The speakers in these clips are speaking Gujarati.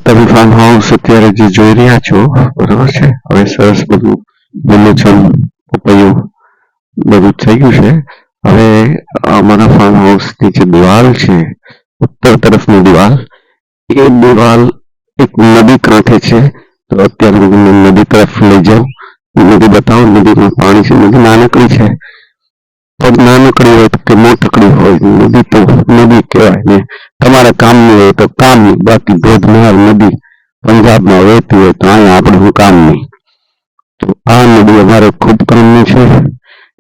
તમે ફાર્મ હાઉસ અત્યારે જે જોઈ રહ્યા છો બરાબર છે. હવે સરસ બધું લીલુંછમ પપૈયું બધું થઈ ગયું છે. હવે અમારા ફાર્મ હાઉસની જે દિવાલ છે ઉત્તર તરફની દિવાલ એ દિવાલ એક નદી કાંઠે છે. તો અત્યારે હું નદી તરફ લઈ જાઉં, નદી બતાવું. નદીમાં પાણી છે. નદી નાનકડી છે, પણ નાનકડી હોય કે મોટકડી હોય, નદી તો નદી કહેવાય ને. તમારે કામની હોય તો કામની, બાકી ધોધમાર નદી પંજાબમાં વહેતી હોય તો અહીંયા આપણે શું કામની. તો આ નદી અમારે ખૂબ કામની છે.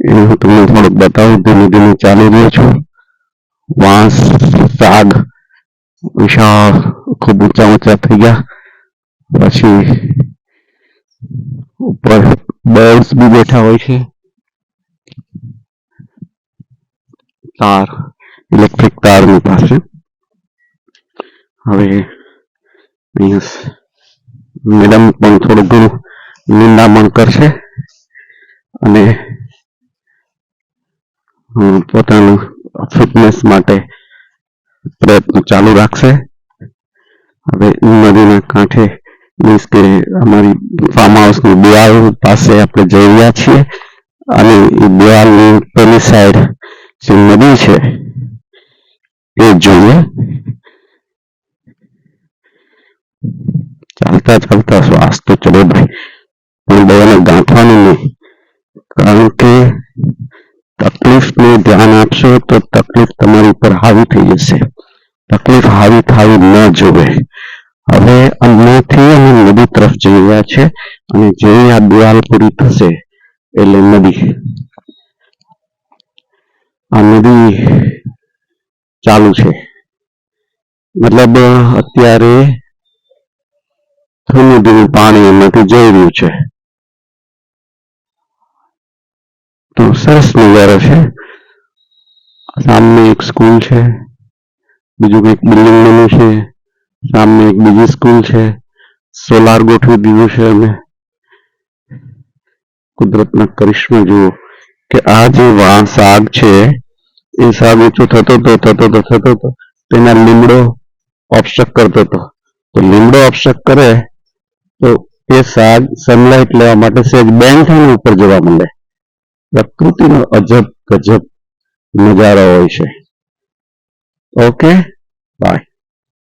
એને હું તમને થોડુંક બતાવું. ધીમે ધીમે ચાલી રહ્યો છું. વાંસ સાગ વિશાળ ખૂબ ઊંચા ઊંચા થઈ ગયા. પછી ઉપર બર્ડ્સ બી બેઠા હોય છે. તાર, ઇલેક્ટ્રિક તારની પાસે. હવે મેડમ પણ થોડું ઘણું નિંદામણ કરશે અને પોતાનું ફિટનેસ માટે પ્રયત્ન ચાલુ રાખશે. હવે નદીના કાંઠે મીન્સ કે અમારી ફાર્મ હાઉસની દિવાલ પાસે આપણે જઈ રહ્યા છીએ અને એ દિવાલની પેલી સાઈડ જે નદી છે એ જોઈએ. ચાલતા ચાલતા શ્વાસ તો ચલો ભાઈ, પણ બધાને ગાંઠવાનું નહીં, કારણ કે તકલીફને ધ્યાન આપશો તો તકલીફ તમારી ઉપર હાવી થઈ જશે. તકલીફ હાવી થવી ન જોવે. હવે અહીંયાથી અમે નદી તરફ જઈ રહ્યા છે અને જે આ દિવાલ પૂરી થશે એટલે નદી, આ નદી ચાલુ છે. મતલબ અત્યારે ધીમે ધીમે પાણી એમાંથી જઈ રહ્યું છે. તો સરસ નજારો છે. સામે એક સ્કૂલ છે, બીજું કંઈક બિલ્ડિંગ બન્યું છે, સામે એક બીજી સ્કૂલ છે. સોલાર ગોઠવી દીધું છે. અમે કુદરતના કરિશ્મા જુઓ કે આ જે સાગ છે એ સાગ ઊંચો થતો હતો તેના લીમડો ઓબ્સ્ટ્રક્ટ કરતો હતો. તો લીમડો ઓબ્સ્ટ્રક્ટ કરે તો એ સાગ સનલાઇટ લેવા માટે સહેજ બેન્ડ થઈને ઉપર જવા માંડે. પ્રકૃતિનો અજબ ગજબ નજારો હોય છે. Okay, by.